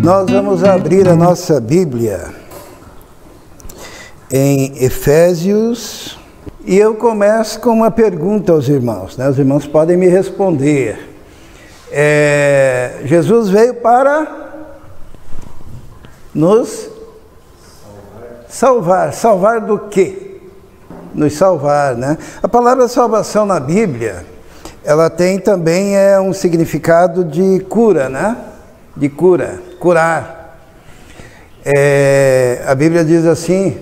Nós vamos abrir a nossa Bíblia em Efésios e eu começo com uma pergunta aos irmãos, né? Os irmãos podem me responder. Jesus veio para nos salvar. Salvar do quê? Nos salvar, né? A palavra salvação na Bíblia, ela tem também um significado de cura, né? De cura, curar. A Bíblia diz assim,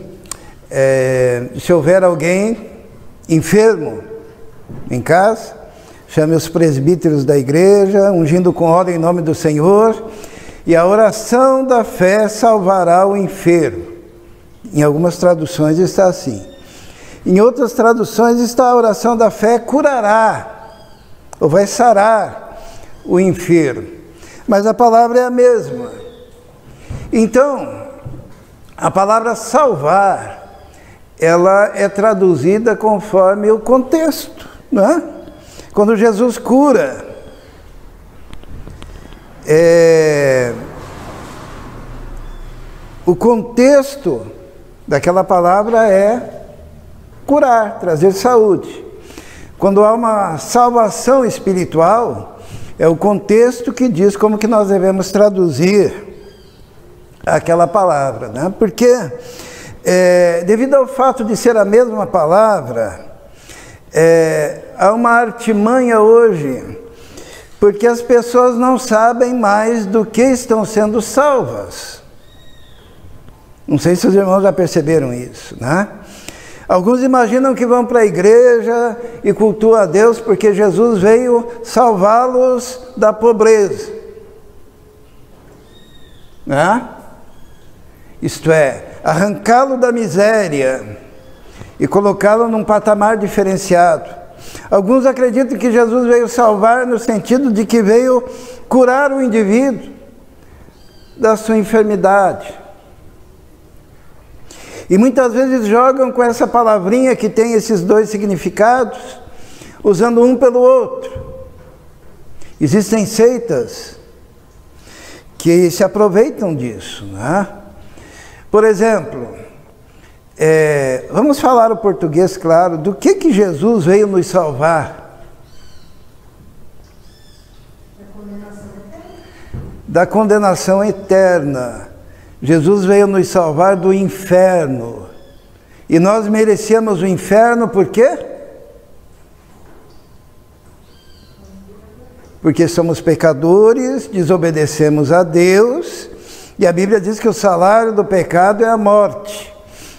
se houver alguém enfermo em casa, chame os presbíteros da igreja, ungindo com óleo em nome do Senhor, e a oração da fé salvará o enfermo. Em algumas traduções está assim. Em outras traduções está a oração da fé curará, ou vai sarar o enfermo. Mas a palavra é a mesma. Então, a palavra salvar, ela é traduzida conforme o contexto, não é? Quando Jesus cura, o contexto daquela palavra é curar, trazer saúde. Quando há uma salvação espiritual, é o contexto que diz como que nós devemos traduzir aquela palavra, né? Porque, devido ao fato de ser a mesma palavra, há uma artimanha hoje, porque as pessoas não sabem mais do que estão sendo salvas. Não sei se os irmãos já perceberam isso, né? Alguns imaginam que vão para a igreja e cultuam a Deus porque Jesus veio salvá-los da pobreza, né? Isto é, arrancá-lo da miséria e colocá-lo num patamar diferenciado. Alguns acreditam que Jesus veio salvar no sentido de que veio curar o indivíduo da sua enfermidade. E muitas vezes jogam com essa palavrinha que tem esses dois significados, usando um pelo outro. Existem seitas que se aproveitam disso, né? Por exemplo, vamos falar o português, claro, do que Jesus veio nos salvar? Da condenação eterna. Jesus veio nos salvar do inferno. E nós merecíamos o inferno por quê? Porque somos pecadores, desobedecemos a Deus, e a Bíblia diz que o salário do pecado é a morte.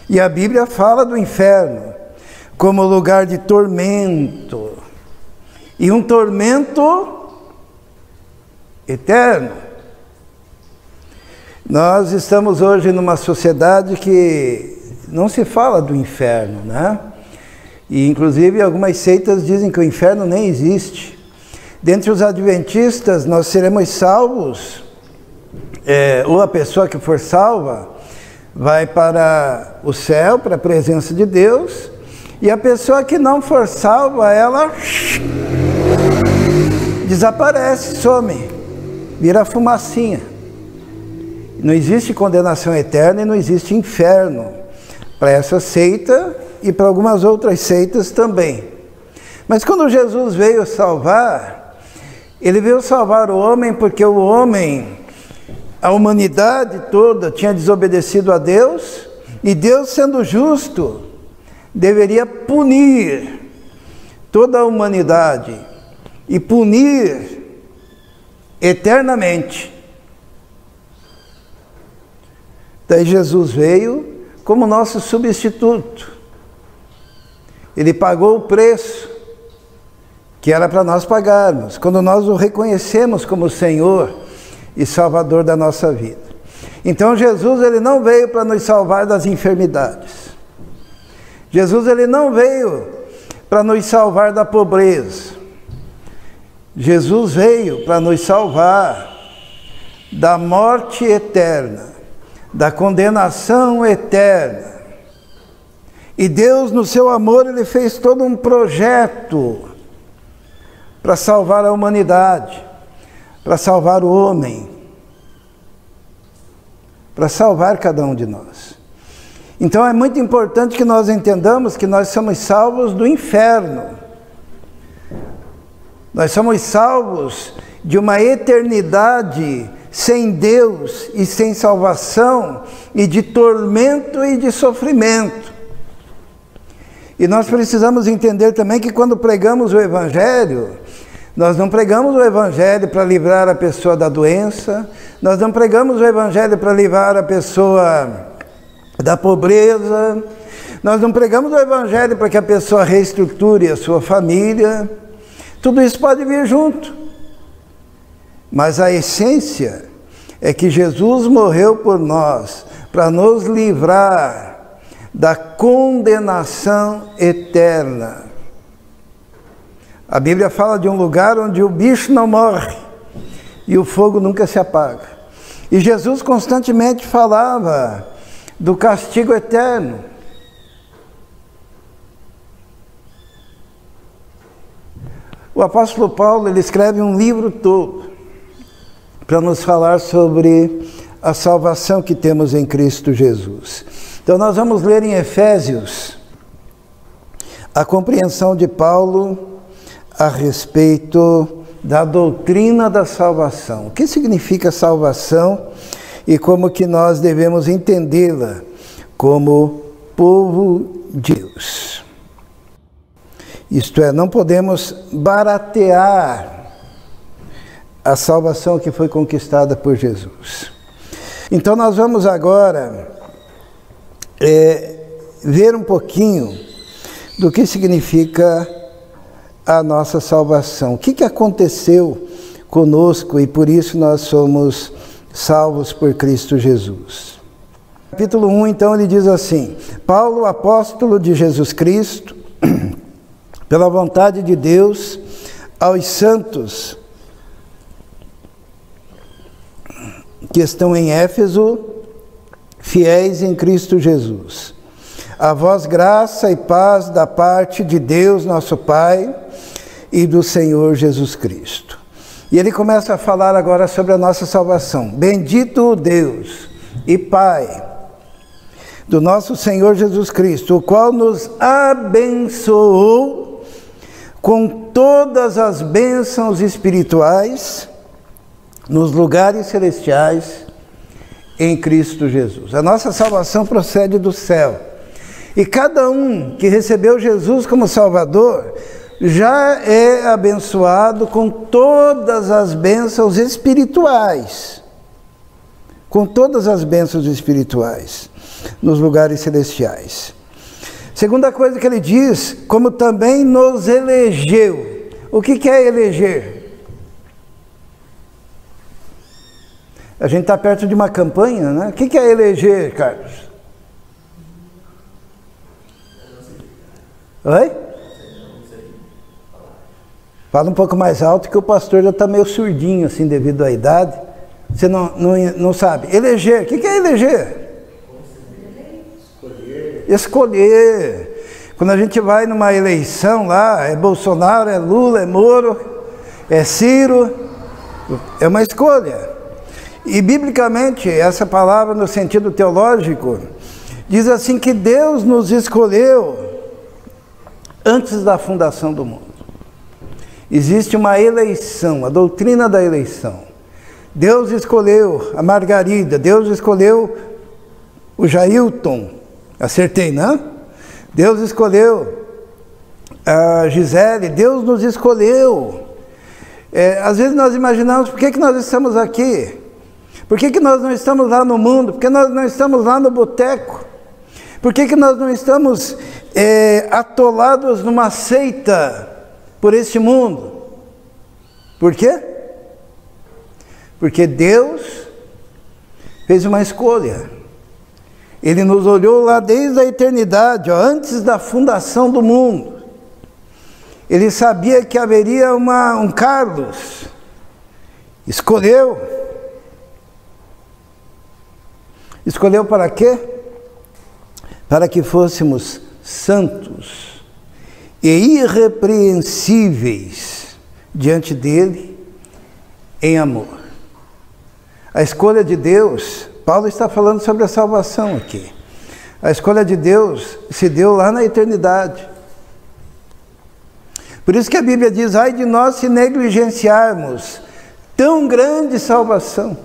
E a Bíblia fala do inferno como lugar de tormento. E um tormento eterno. Nós estamos hoje numa sociedade que não se fala do inferno, né? E inclusive algumas seitas dizem que o inferno nem existe. Dentre os adventistas nós seremos salvos, ou a pessoa que for salva vai para o céu, para a presença de Deus, e a pessoa que não for salva, ela desaparece, some, vira fumacinha. Não existe condenação eterna e não existe inferno para essa seita e para algumas outras seitas também. Mas quando Jesus veio salvar, ele veio salvar o homem porque o homem, a humanidade toda tinha desobedecido a Deus, e Deus, sendo justo, deveria punir toda a humanidade e punir eternamente. Daí Jesus veio como nosso substituto. Ele pagou o preço que era para nós pagarmos, quando nós o reconhecemos como Senhor e Salvador da nossa vida. Então Jesus, ele não veio para nos salvar das enfermidades. Jesus, ele não veio para nos salvar da pobreza. Jesus veio para nos salvar da morte eterna, da condenação eterna. E Deus, no seu amor, ele fez todo um projeto para salvar a humanidade, para salvar o homem. para salvar cada um de nós. Então é muito importante que nós entendamos que nós somos salvos do inferno. Nós somos salvos de uma eternidade sem Deus e sem salvação, e de tormento e de sofrimento. E nós precisamos entender também que quando pregamos o Evangelho, nós não pregamos o Evangelho para livrar a pessoa da doença, nós não pregamos o Evangelho para livrar a pessoa da pobreza, nós não pregamos o Evangelho para que a pessoa reestruture a sua família. Tudo isso pode vir junto. Mas a essência é que Jesus morreu por nós para nos livrar da condenação eterna. A Bíblia fala de um lugar onde o bicho não morre e o fogo nunca se apaga. E Jesus constantemente falava do castigo eterno. O apóstolo Paulo, ele escreve um livro todo para nos falar sobre a salvação que temos em Cristo Jesus. Então nós vamos ler em Efésios a compreensão de Paulo a respeito da doutrina da salvação. O que significa salvação e como que nós devemos entendê-la como povo de Deus. Isto é, não podemos baratear a salvação que foi conquistada por Jesus. Então nós vamos agora ver um pouquinho do que significa a nossa salvação. O que aconteceu conosco e por isso nós somos salvos por Cristo Jesus. Capítulo 1, então, ele diz assim: Paulo, apóstolo de Jesus Cristo, pela vontade de Deus, aos santos que estão em Éfeso, fiéis em Cristo Jesus. A vós graça e paz da parte de Deus, nosso Pai, e do Senhor Jesus Cristo. E ele começa a falar agora sobre a nossa salvação. Bendito o Deus e Pai do nosso Senhor Jesus Cristo, o qual nos abençoou com todas as bênçãos espirituais nos lugares celestiais em Cristo Jesus. A nossa salvação procede do céu. E cada um que recebeu Jesus como Salvador já é abençoado com todas as bênçãos espirituais. Com todas as bênçãos espirituais nos lugares celestiais. Segunda coisa que ele diz, como também nos elegeu. O que é eleger? A gente está perto de uma campanha, né? O que é eleger, Carlos? Oi? Fala um pouco mais alto que o pastor já está meio surdinho, assim, devido à idade. Você não sabe. Eleger, o que é eleger? Escolher. Quando a gente vai numa eleição lá, é Bolsonaro, é Lula, é Moro, é Ciro, é uma escolha. E biblicamente, essa palavra no sentido teológico, diz assim que Deus nos escolheu antes da fundação do mundo. Existe uma eleição, a doutrina da eleição. Deus escolheu a Margarida, Deus escolheu o Jailton, acertei, não? Deus escolheu a Gisele, Deus nos escolheu. Às vezes nós imaginamos, por que nós estamos aqui? Por que nós não estamos lá no mundo? Por que nós não estamos lá no boteco? Por que nós não estamos atolados numa seita por este mundo? Por quê? Porque Deus fez uma escolha. Ele nos olhou lá desde a eternidade, antes da fundação do mundo. Ele sabia que haveria um Carlos. Escolheu. Escolheu para quê? Para que fôssemos santos e irrepreensíveis diante dele em amor. A escolha de Deus Paulo está falando sobre a salvação aqui. A escolha de Deus se deu lá na eternidade. Por isso que a Bíblia diz, ai de nós se negligenciarmos tão grande salvação.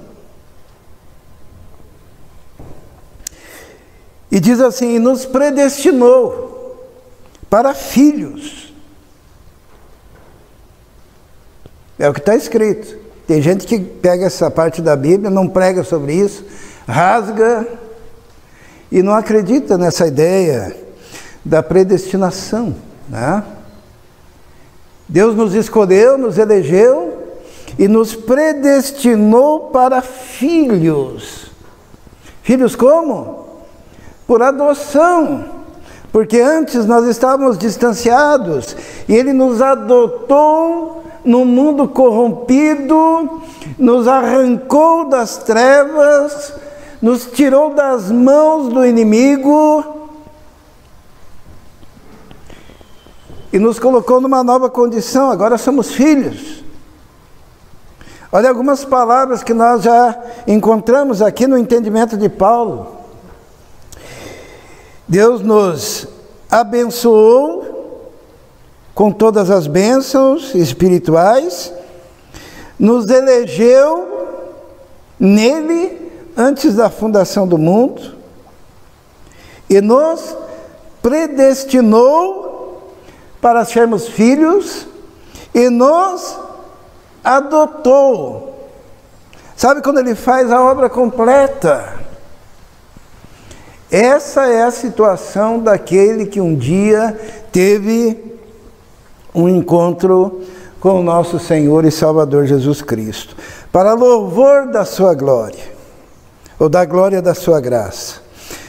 E diz assim, e nos predestinou para filhos. É o que está escrito. Tem gente que pega essa parte da Bíblia, não prega sobre isso, rasga e não acredita nessa ideia da predestinação, né? Deus nos escolheu, nos elegeu e nos predestinou para filhos. Filhos como? Por adoção. Porque antes nós estávamos distanciados e Ele nos adotou no mundo corrompido, nos arrancou das trevas, nos tirou das mãos do inimigo e nos colocou numa nova condição. Agora somos filhos. Olha algumas palavras que nós já encontramos aqui no entendimento de Paulo. Deus nos abençoou com todas as bênçãos espirituais, nos elegeu nele antes da fundação do mundo e nos predestinou para sermos filhos e nos adotou. Sabe quando Ele faz a obra completa? Essa é a situação daquele que um dia teve um encontro com o nosso Senhor e Salvador Jesus Cristo, para louvor da sua glória, ou da glória da sua graça,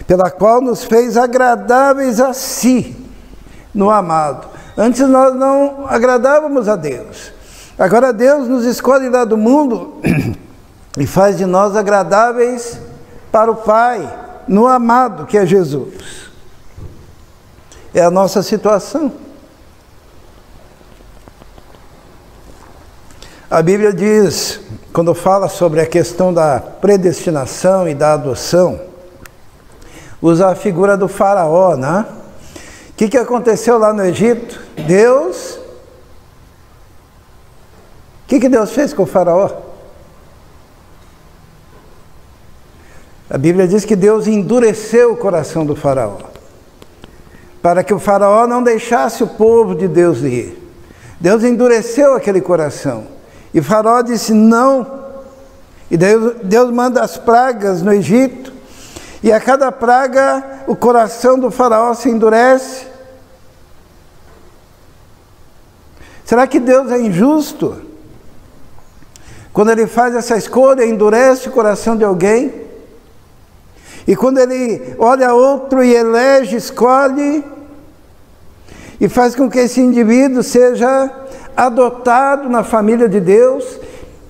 pela qual nos fez agradáveis a si, no amado. Antes nós não agradávamos a Deus. Agora Deus nos escolhe lá do mundo e faz de nós agradáveis para o Pai, no amado que é Jesus. É a nossa situação. A Bíblia diz, quando fala sobre a questão da predestinação e da adoção, usa a figura do faraó, né? O que aconteceu lá no Egito? Deus... O que Deus fez com o faraó? A Bíblia diz que Deus endureceu o coração do faraó, para que o faraó não deixasse o povo de Deus ir. Deus endureceu aquele coração. E o faraó disse não. E Deus manda as pragas no Egito. E a cada praga o coração do faraó se endurece. Será que Deus é injusto? Quando Ele faz essa escolha, endurece o coração de alguém. E quando Ele olha outro e elege, escolhe, e faz com que esse indivíduo seja adotado na família de Deus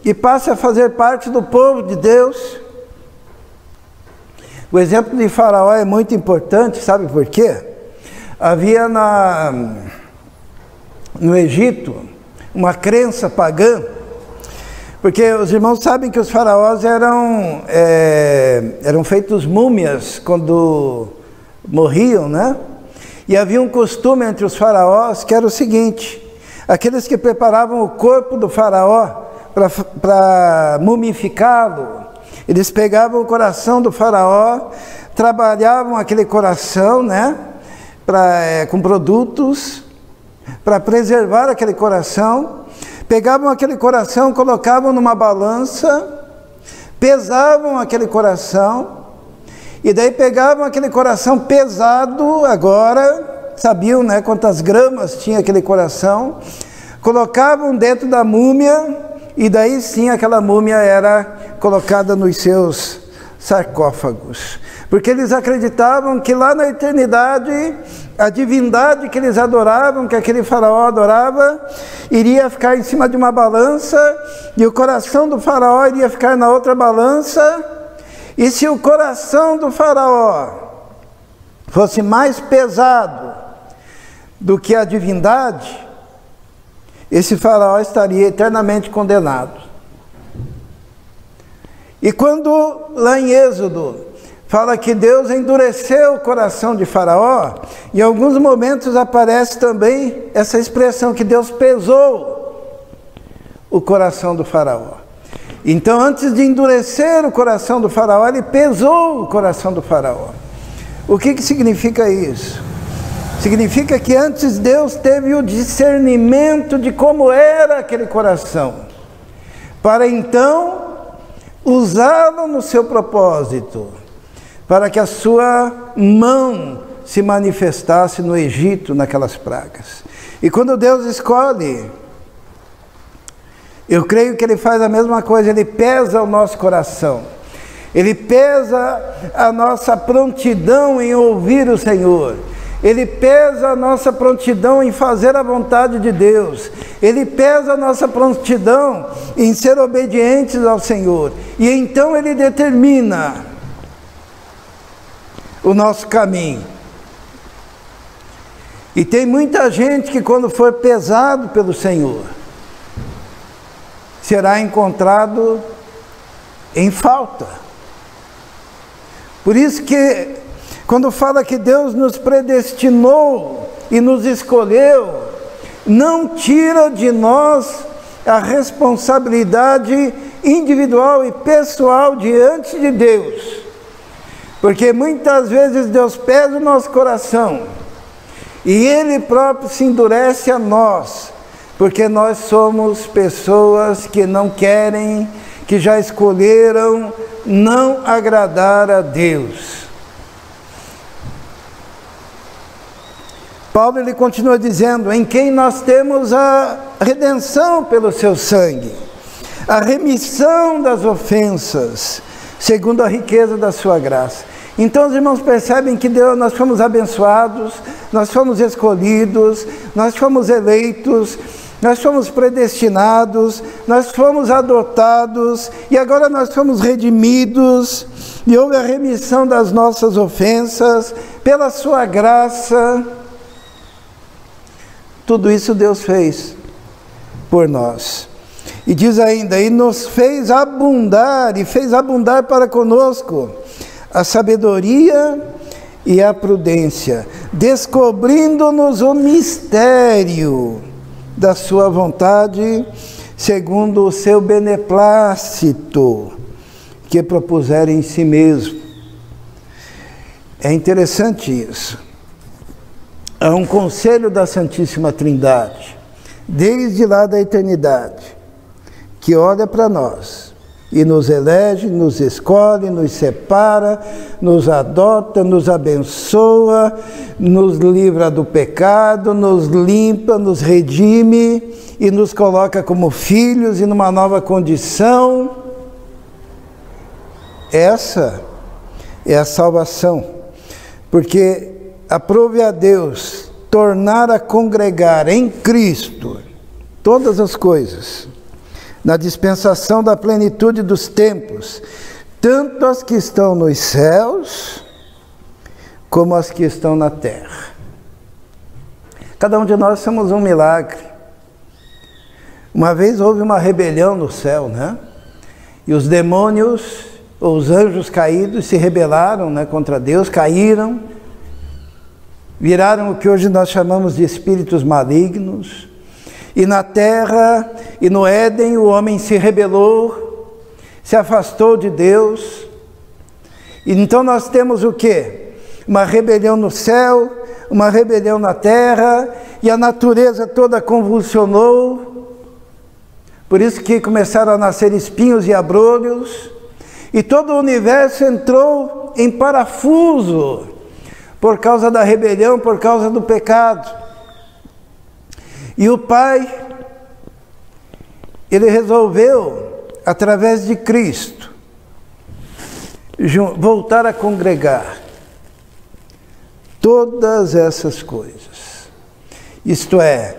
e passe a fazer parte do povo de Deus. O exemplo de Faraó é muito importante, sabe por quê? Havia no Egito uma crença pagã, porque os irmãos sabem que os faraós eram feitos múmias quando morriam, né? E havia um costume entre os faraós que era o seguinte: aqueles que preparavam o corpo do faraó para mumificá-lo, eles pegavam o coração do faraó, trabalhavam aquele coração, né? Com produtos, para preservar aquele coração. Pegavam aquele coração, colocavam numa balança, pesavam aquele coração, e daí pegavam aquele coração pesado, agora, sabiam, né, quantas gramas tinha aquele coração, colocavam dentro da múmia, e daí sim aquela múmia era colocada nos seus sarcófagos. Porque eles acreditavam que lá na eternidade, a divindade que eles adoravam, que aquele faraó adorava, iria ficar em cima de uma balança, e o coração do faraó iria ficar na outra balança, e se o coração do faraó fosse mais pesado do que a divindade, esse faraó estaria eternamente condenado. E quando lá em Êxodo fala que Deus endureceu o coração de Faraó, em alguns momentos aparece também essa expressão que Deus pesou o coração do Faraó. Então, antes de endurecer o coração do Faraó, ele pesou o coração do Faraó. O que significa isso? Significa que antes Deus teve o discernimento de como era aquele coração, para então usá-lo no seu propósito, para que a sua mão se manifestasse no Egito, naquelas pragas. E quando Deus escolhe, eu creio que Ele faz a mesma coisa, Ele pesa o nosso coração. Ele pesa a nossa prontidão em ouvir o Senhor. Ele pesa a nossa prontidão em fazer a vontade de Deus. Ele pesa a nossa prontidão em ser obedientes ao Senhor. E então Ele determina o nosso caminho. E tem muita gente que quando for pesado pelo Senhor, será encontrado em falta. Por isso que, quando fala que Deus nos predestinou e nos escolheu, não tira de nós a responsabilidade individual e pessoal diante de Deus. Porque muitas vezes Deus pesa o nosso coração e Ele próprio se endurece a nós, porque nós somos pessoas que não querem, que já escolheram não agradar a Deus. Paulo ele continua dizendo, em quem nós temos a redenção pelo seu sangue, a remissão das ofensas, segundo a riqueza da sua graça. Então os irmãos percebem que Deus, nós fomos abençoados, nós fomos escolhidos, nós fomos eleitos, nós fomos predestinados, nós fomos adotados, e agora nós fomos redimidos, e houve a remissão das nossas ofensas, pela sua graça. Tudo isso Deus fez por nós. E diz ainda, e nos fez abundar, e fez abundar para conosco a sabedoria e a prudência, descobrindo-nos o mistério da sua vontade, segundo o seu beneplácito, que propuser em si mesmo. É interessante isso. Há um conselho da Santíssima Trindade, desde lá da eternidade, que olha para nós e nos elege, nos escolhe, nos separa, nos adota, nos abençoa, nos livra do pecado, nos limpa, nos redime e nos coloca como filhos e numa nova condição. Essa é a salvação, porque aprove a Deus tornar a congregar em Cristo todas as coisas, na dispensação da plenitude dos tempos, tanto as que estão nos céus, como as que estão na terra. Cada um de nós somos um milagre. Uma vez houve uma rebelião no céu, né? E os demônios, ou os anjos caídos, se rebelaram, né, contra Deus, caíram, viraram o que hoje nós chamamos de espíritos malignos. E na terra e no Éden o homem se rebelou, se afastou de Deus. E então nós temos o quê? Uma rebelião no céu, uma rebelião na terra, e a natureza toda convulsionou. Por isso que começaram a nascer espinhos e abrolhos, e todo o universo entrou em parafuso, por causa da rebelião, por causa do pecado. E o Pai, Ele resolveu, através de Cristo, voltar a congregar todas essas coisas. Isto é,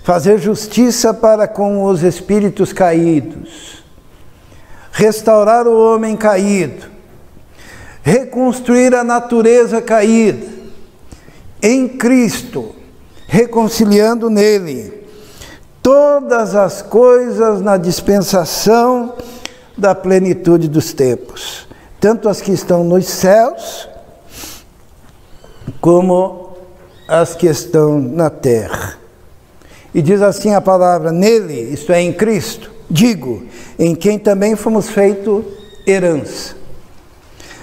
fazer justiça para com os espíritos caídos, restaurar o homem caído, reconstruir a natureza caída em Cristo, reconciliando nele todas as coisas na dispensação da plenitude dos tempos, tanto as que estão nos céus, como as que estão na terra. E diz assim a palavra: nele, isto é, em Cristo, digo, em quem também fomos feitos herança,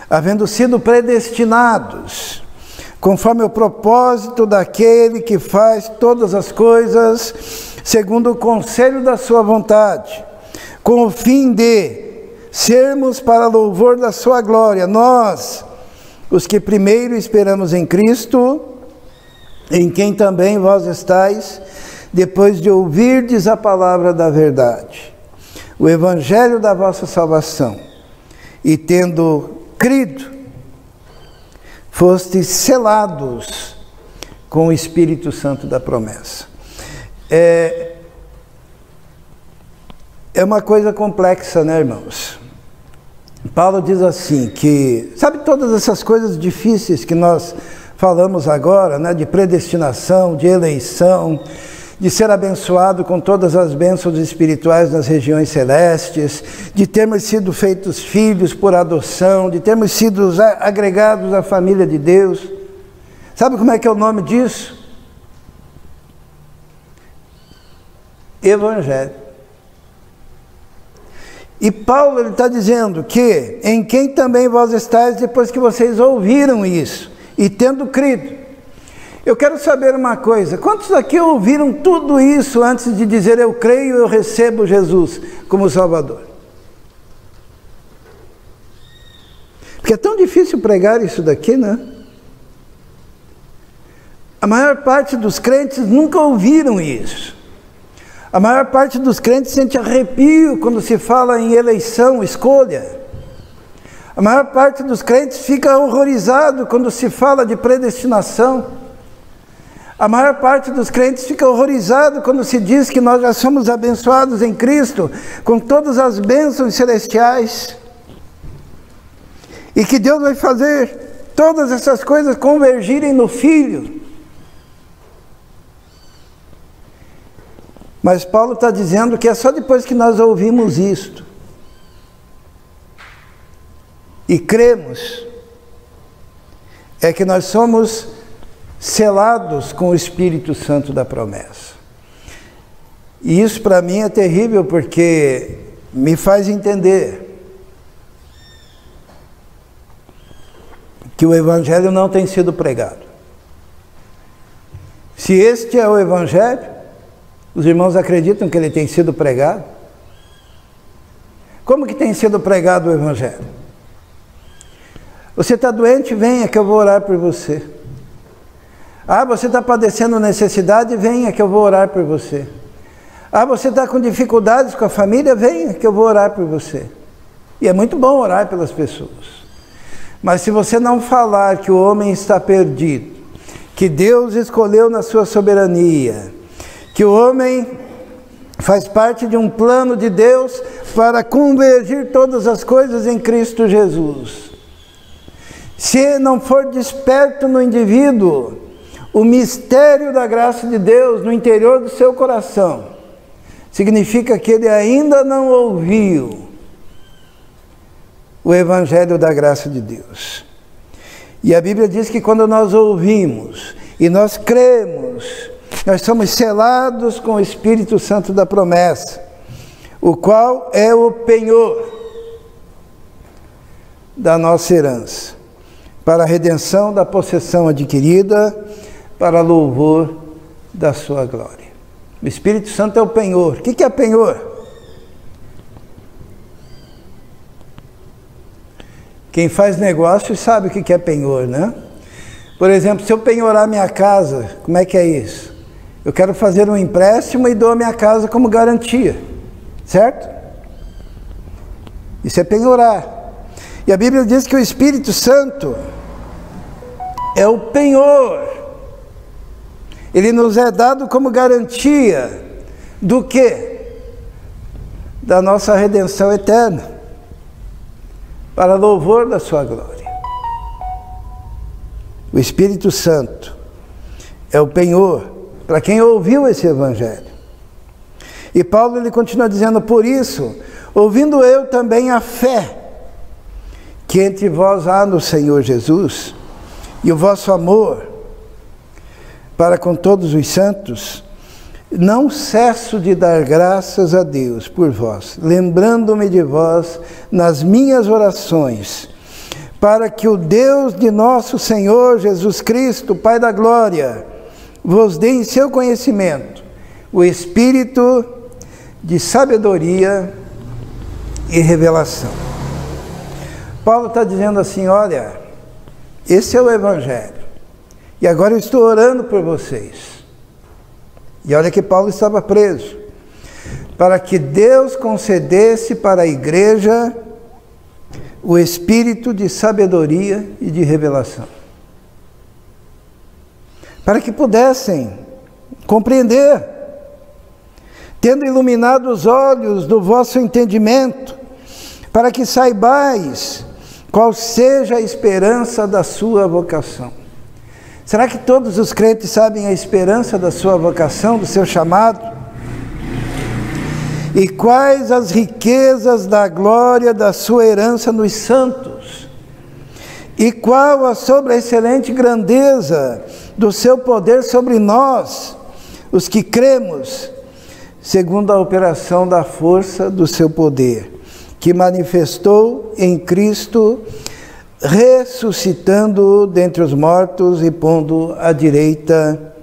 havendo sido predestinados, conforme o propósito daquele que faz todas as coisas, segundo o conselho da sua vontade, com o fim de sermos para louvor da sua glória, nós, os que primeiro esperamos em Cristo, em quem também vós estáis, depois de ouvirdes a palavra da verdade, o evangelho da vossa salvação, e tendo crido, fostes selados com o Espírito Santo da promessa. É uma coisa complexa, né, irmãos? Paulo diz assim que, sabe todas essas coisas difíceis que nós falamos agora, né, de predestinação, de eleição, de ser abençoado com todas as bênçãos espirituais nas regiões celestes, de termos sido feitos filhos por adoção, de termos sido agregados à família de Deus. Sabe como é que é o nome disso? Evangelho. E Paulo está dizendo que em quem também vós estáis depois que vocês ouviram isso e tendo crido. Eu quero saber uma coisa: quantos aqui ouviram tudo isso antes de dizer eu creio, eu recebo Jesus como Salvador? Porque é tão difícil pregar isso daqui, né? A maior parte dos crentes nunca ouviram isso. A maior parte dos crentes sente arrepio quando se fala em eleição, escolha. A maior parte dos crentes fica horrorizado quando se fala de predestinação. A maior parte dos crentes fica horrorizado quando se diz que nós já somos abençoados em Cristo, com todas as bênçãos celestiais, e que Deus vai fazer todas essas coisas convergirem no Filho. Mas Paulo está dizendo que é só depois que nós ouvimos isto e cremos, é que nós somos selados com o Espírito Santo da promessa. E isso para mim é terrível, porque me faz entender que o Evangelho não tem sido pregado. Se este é o Evangelho, os irmãos acreditam que ele tem sido pregado? Como que tem sido pregado o Evangelho? Você está doente? Venha que eu vou orar por você. Ah, você está padecendo necessidade? Venha que eu vou orar por você. Ah, você está com dificuldades com a família? Venha que eu vou orar por você. E é muito bom orar pelas pessoas. Mas se você não falar que o homem está perdido, que Deus escolheu na sua soberania, que o homem faz parte de um plano de Deus para convergir todas as coisas em Cristo Jesus. Se não for desperto no indivíduo o mistério da graça de Deus no interior do seu coração, significa que ele ainda não ouviu o Evangelho da graça de Deus. E a Bíblia diz que quando nós ouvimos e nós cremos, nós somos selados com o Espírito Santo da promessa, o qual é o penhor da nossa herança, para a redenção da possessão adquirida, para louvor da sua glória. O Espírito Santo é o penhor. O que é penhor? Quem faz negócio sabe o que é penhor, né? Por exemplo, se eu penhorar minha casa, como é que é isso? Eu quero fazer um empréstimo e dou a minha casa como garantia, certo? Isso é penhorar. E a Bíblia diz que o Espírito Santo é o penhor. Ele nos é dado como garantia do quê? Da nossa redenção eterna, para louvor da sua glória. O Espírito Santo é o penhor para quem ouviu esse Evangelho. E Paulo ele continua dizendo: por isso, ouvindo eu também a fé que entre vós há no Senhor Jesus, e o vosso amor para com todos os santos, não cesso de dar graças a Deus por vós, lembrando-me de vós nas minhas orações, para que o Deus de nosso Senhor Jesus Cristo, Pai da glória, vos dê em seu conhecimento o espírito de sabedoria e revelação. Paulo está dizendo assim, olha, esse é o Evangelho, e agora eu estou orando por vocês. E olha que Paulo estava preso, para que Deus concedesse para a igreja o espírito de sabedoria e de revelação, para que pudessem compreender, tendo iluminado os olhos do vosso entendimento, para que saibais qual seja a esperança da sua vocação. Será que todos os crentes sabem a esperança da sua vocação, do seu chamado? E quais as riquezas da glória da sua herança nos santos? E qual a sobreexcelente grandeza do seu poder sobre nós, os que cremos, segundo a operação da força do seu poder, que manifestou em Cristo, ressuscitando-o dentre os mortos e pondo à direita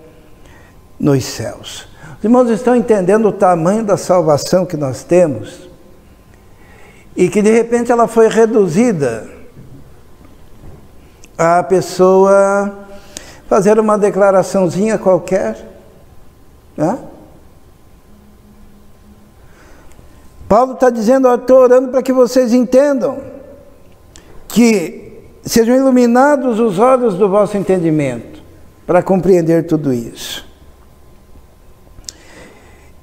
nos céus. Os irmãos estão entendendo o tamanho da salvação que nós temos e que de repente ela foi reduzida a pessoa fazer uma declaraçãozinha qualquer, né? Paulo está dizendo, eu estou orando para que vocês entendam, que sejam iluminados os olhos do vosso entendimento, para compreender tudo isso.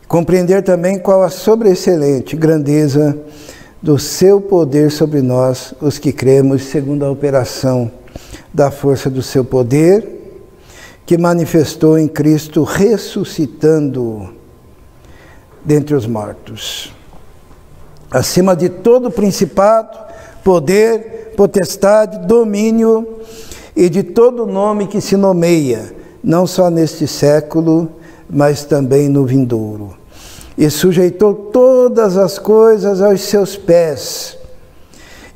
Compreender também qual a sobreexcelente grandeza do seu poder sobre nós, os que cremos, segundo a operação da força do seu poder, que manifestou em Cristo, ressuscitando-o dentre os mortos, acima de todo principado, poder, potestade, domínio e de todo nome que se nomeia, não só neste século, mas também no vindouro. E sujeitou todas as coisas aos seus pés,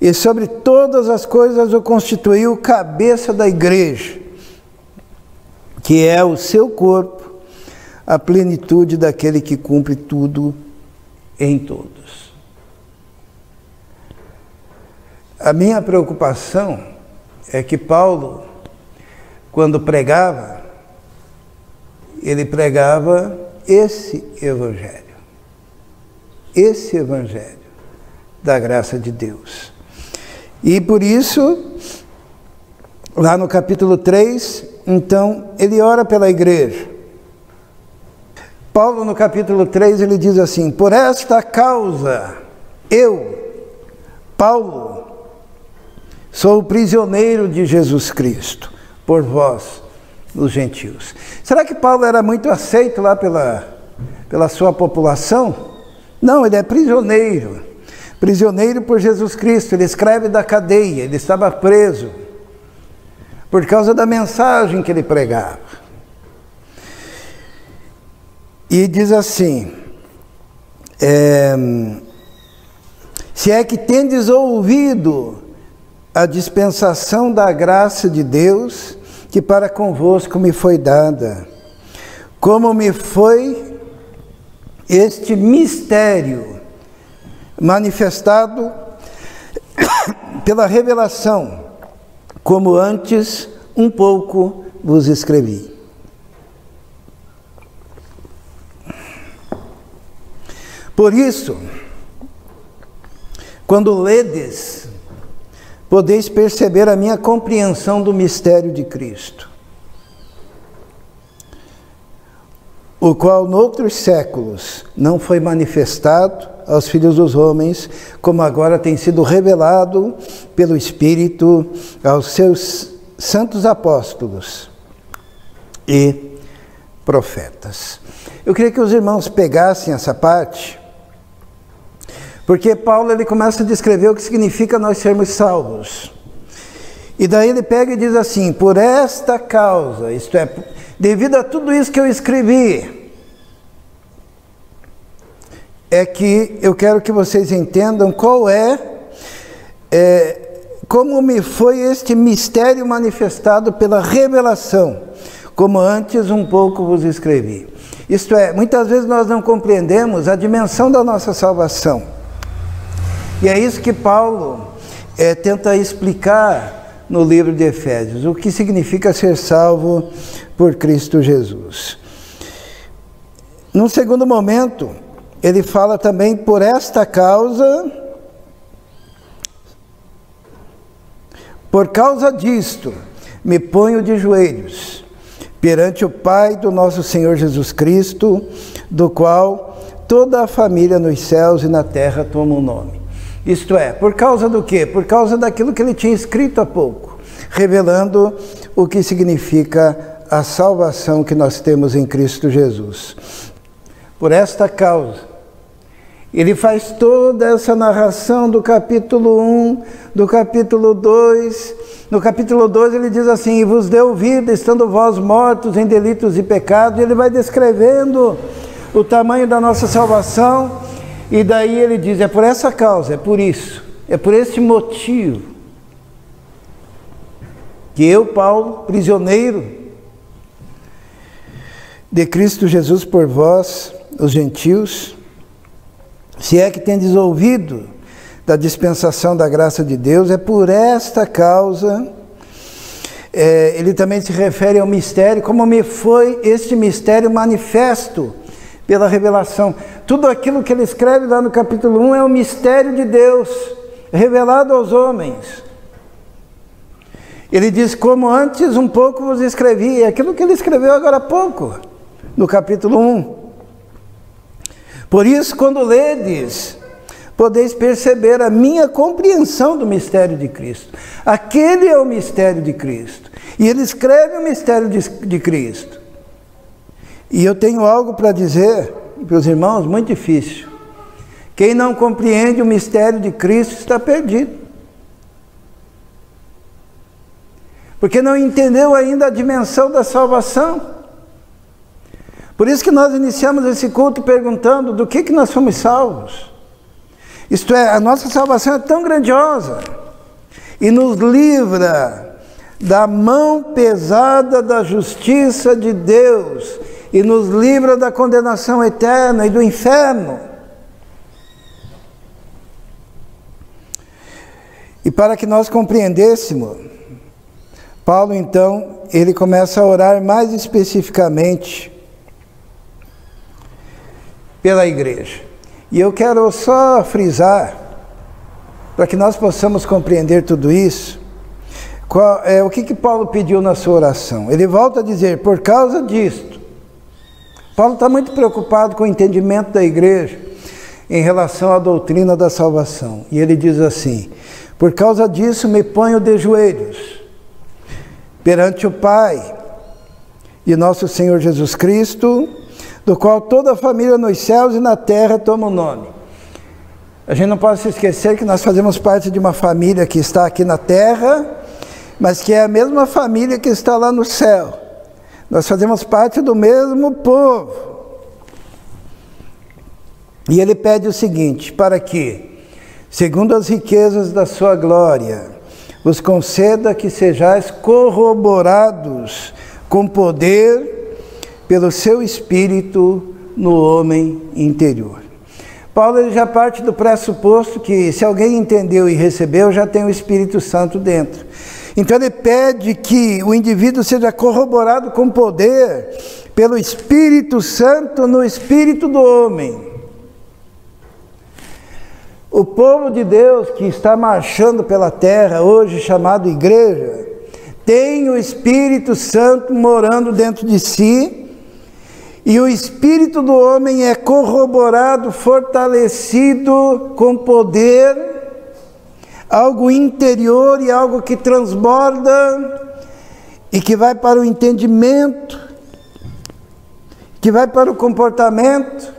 e sobre todas as coisas o constituiu cabeça da igreja, que é o seu corpo, a plenitude daquele que cumpre tudo em todos. A minha preocupação é que Paulo, quando pregava, ele pregava esse evangelho da graça de Deus. E por isso, lá no capítulo 3, então, ele ora pela igreja. Paulo, no capítulo 3, ele diz assim, por esta causa, eu, Paulo, sou o prisioneiro de Jesus Cristo, por vós, os gentios. Será que Paulo era muito aceito lá pela sua população? Não, ele é prisioneiro. Prisioneiro por Jesus Cristo. Ele escreve da cadeia, ele estava preso por causa da mensagem que ele pregava. E diz assim, se é que tendes ouvido a dispensação da graça de Deus, que para convosco me foi dada, como me foi este mistério manifestado pela revelação, como antes um pouco vos escrevi. Por isso, quando ledes, podeis perceber a minha compreensão do mistério de Cristo, o qual noutros séculos não foi manifestado aos filhos dos homens, como agora tem sido revelado pelo Espírito aos seus santos apóstolos e profetas. Eu queria que os irmãos pegassem essa parte, Porque Paulo ele começa a descrever o que significa nós sermos salvos. E daí ele pega e diz assim: por esta causa, isto é, devido a tudo isso que eu escrevi, é que eu quero que vocês entendam qual como me foi este mistério manifestado pela revelação, como antes um pouco vos escrevi. Isto é, muitas vezes nós não compreendemos a dimensão da nossa salvação. E é isso que Paulo tenta explicar no livro de Efésios, o que significa ser salvo por Cristo Jesus. Num segundo momento, ele fala também: por esta causa, por causa disto, me ponho de joelhos perante o Pai do nosso Senhor Jesus Cristo, do qual toda a família nos céus e na terra toma o nome. Isto é, por causa do quê? Por causa daquilo que ele tinha escrito há pouco, revelando o que significa a salvação que nós temos em Cristo Jesus. Por esta causa, ele faz toda essa narração do capítulo 1, do capítulo 2. No capítulo 2 ele diz assim: e vos deu vida, estando vós mortos em delitos e pecados. Ele vai descrevendo o tamanho da nossa salvação. E daí ele diz: é por essa causa, é por isso, é por esse motivo que eu, Paulo, prisioneiro de Cristo Jesus por vós, os gentios, se é que tendes ouvido da dispensação da graça de Deus, é por esta causa. Ele também se refere ao mistério, como me foi este mistério manifesto pela revelação. Tudo aquilo que ele escreve lá no capítulo 1 é o mistério de Deus, revelado aos homens. Ele diz: como antes um pouco vos escrevi, é aquilo que ele escreveu agora há pouco, no capítulo 1. Por isso, quando ledes, podeis perceber a minha compreensão do mistério de Cristo. Aquele é o mistério de Cristo. E ele escreve o mistério de Cristo. E eu tenho algo para dizer para os irmãos, muito difícil. Quem não compreende o mistério de Cristo está perdido. Porque não entendeu ainda a dimensão da salvação. Por isso que nós iniciamos esse culto perguntando do que nós fomos salvos. Isto é, a nossa salvação é tão grandiosa e nos livra da mão pesada da justiça de Deus e nos livra da condenação eterna e do inferno. E para que nós compreendêssemos, Paulo então, ele começa a orar mais especificamente pela igreja. E eu quero só frisar, para que nós possamos compreender tudo isso, o que Paulo pediu na sua oração. Ele volta a dizer: por causa disto. Paulo está muito preocupado com o entendimento da igreja em relação à doutrina da salvação. E ele diz assim: por causa disso me ponho de joelhos perante o Pai de nosso Senhor Jesus Cristo, do qual toda a família nos céus e na terra toma o nome. A gente não pode se esquecer que nós fazemos parte de uma família que está aqui na terra, mas que é a mesma família que está lá no céu. Nós fazemos parte do mesmo povo. E ele pede o seguinte: para que, segundo as riquezas da sua glória, vos conceda que sejais corroborados com poder pelo seu Espírito no homem interior. Paulo ele já parte do pressuposto que se alguém entendeu e recebeu, já tem o Espírito Santo dentro. Então ele pede que o indivíduo seja corroborado com poder pelo Espírito Santo no espírito do homem. O povo de Deus que está marchando pela terra, hoje chamado igreja, tem o Espírito Santo morando dentro de si. E o espírito do homem é corroborado, fortalecido com poder, algo interior e algo que transborda e que vai para o entendimento, que vai para o comportamento,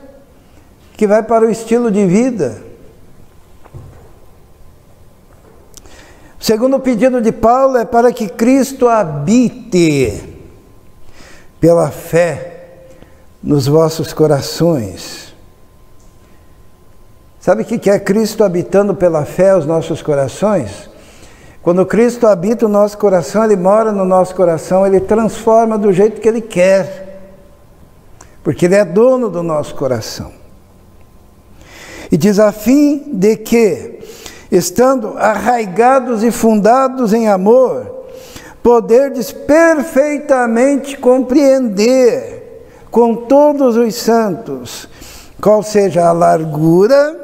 que vai para o estilo de vida. O segundo pedido de Paulo é para que Cristo habite pela fé nos vossos corações. Sabe o que é Cristo habitando pela fé os nossos corações? Quando Cristo habita o nosso coração, Ele mora no nosso coração, Ele transforma do jeito que Ele quer, porque Ele é dono do nosso coração. E diz a fim de que, estando arraigados e fundados em amor, poderdes perfeitamente compreender com todos os santos qual seja a largura,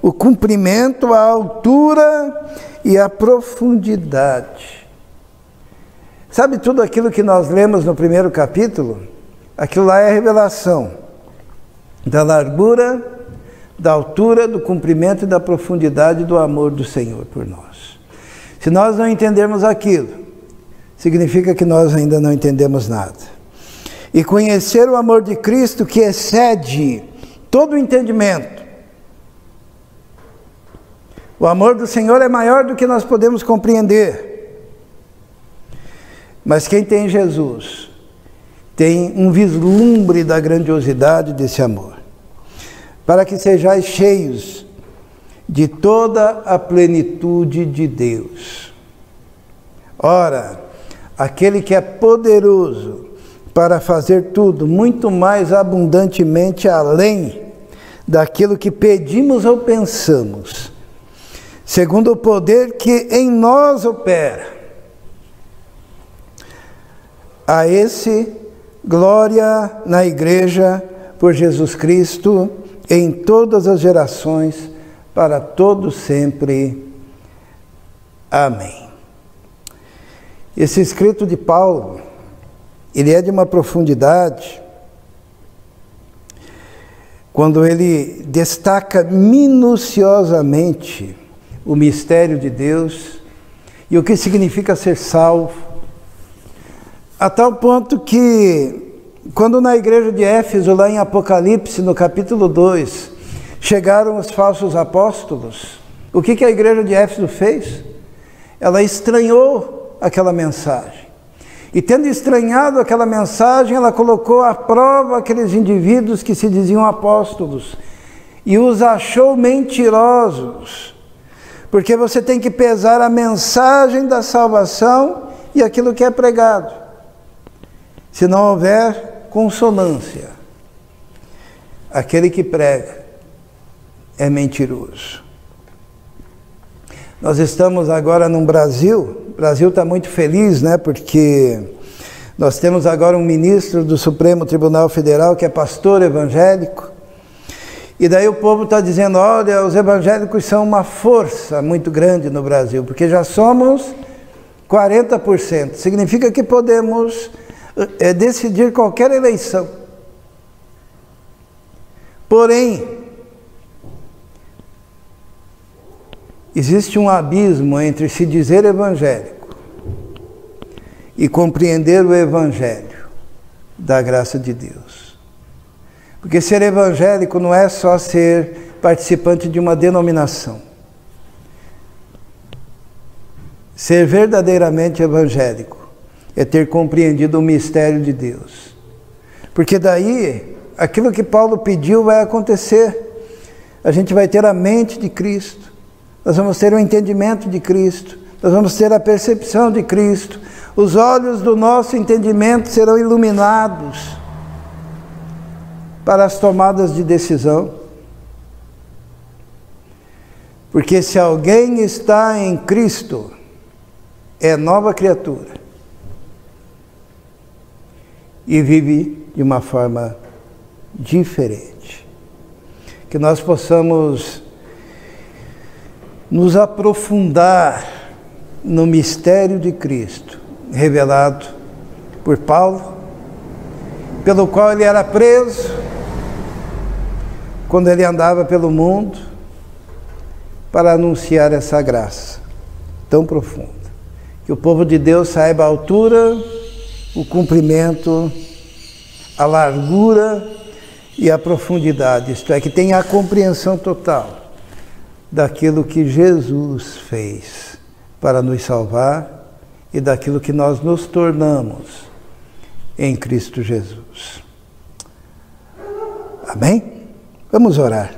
o comprimento, a altura e a profundidade. Sabe tudo aquilo que nós lemos no primeiro capítulo? Aquilo lá é a revelação da largura, da altura, do comprimento e da profundidade do amor do Senhor por nós. Se nós não entendermos aquilo, significa que nós ainda não entendemos nada. E conhecer o amor de Cristo que excede todo o entendimento. O amor do Senhor é maior do que nós podemos compreender. Mas quem tem Jesus tem um vislumbre da grandiosidade desse amor. Para que sejais cheios de toda a plenitude de Deus. Ora, aquele que é poderoso para fazer tudo muito mais abundantemente além daquilo que pedimos ou pensamos, segundo o poder que em nós opera. A esse, glória na Igreja por Jesus Cristo, em todas as gerações, para todos sempre. Amém. Esse escrito de Paulo, ele é de uma profundidade, quando ele destaca minuciosamente o mistério de Deus e o que significa ser salvo, a tal ponto que, quando na igreja de Éfeso, lá em Apocalipse, no capítulo 2, chegaram os falsos apóstolos, o que a igreja de Éfeso fez? Ela estranhou aquela mensagem. E tendo estranhado aquela mensagem, ela colocou à prova aqueles indivíduos que se diziam apóstolos e os achou mentirosos. Porque você tem que pesar a mensagem da salvação e aquilo que é pregado. Se não houver consonância, aquele que prega é mentiroso. Nós estamos agora no Brasil, o Brasil está muito feliz, né? Porque nós temos agora um ministro do Supremo Tribunal Federal que é pastor evangélico, e daí o povo está dizendo, olha, os evangélicos são uma força muito grande no Brasil, porque já somos 40%, significa que podemos decidir qualquer eleição. Porém, existe um abismo entre se dizer evangélico e compreender o evangelho da graça de Deus. Porque ser evangélico não é só ser participante de uma denominação. Ser verdadeiramente evangélico é ter compreendido o mistério de Deus. Porque daí, aquilo que Paulo pediu vai acontecer. A gente vai ter a mente de Cristo, nós vamos ter o entendimento de Cristo, nós vamos ter a percepção de Cristo, os olhos do nosso entendimento serão iluminados para as tomadas de decisão. Porque se alguém está em Cristo, é nova criatura. E vive de uma forma diferente. Que nós possamos nos aprofundar no mistério de Cristo, revelado por Paulo, pelo qual ele era preso, quando ele andava pelo mundo, para anunciar essa graça tão profunda. Que o povo de Deus saiba a altura, o comprimento, a largura e a profundidade, isto é, que tenha a compreensão total daquilo que Jesus fez para nos salvar e daquilo que nós nos tornamos em Cristo Jesus. Amém? Vamos orar.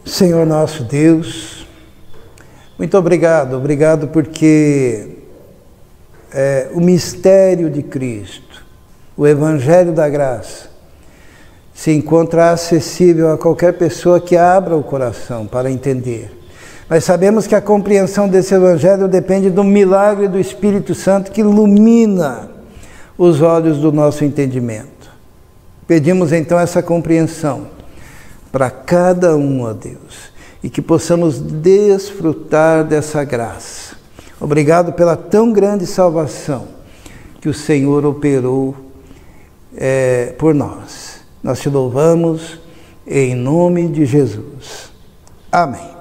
Senhor nosso Deus, muito obrigado porque o mistério de Cristo, o Evangelho da Graça, se encontra acessível a qualquer pessoa que abra o coração para entender. Nós sabemos que a compreensão desse Evangelho depende do milagre do Espírito Santo que ilumina os olhos do nosso entendimento. Pedimos então essa compreensão para cada um, ó Deus, e que possamos desfrutar dessa graça. Obrigado pela tão grande salvação que o Senhor operou por nós. Nós te louvamos em nome de Jesus. Amém.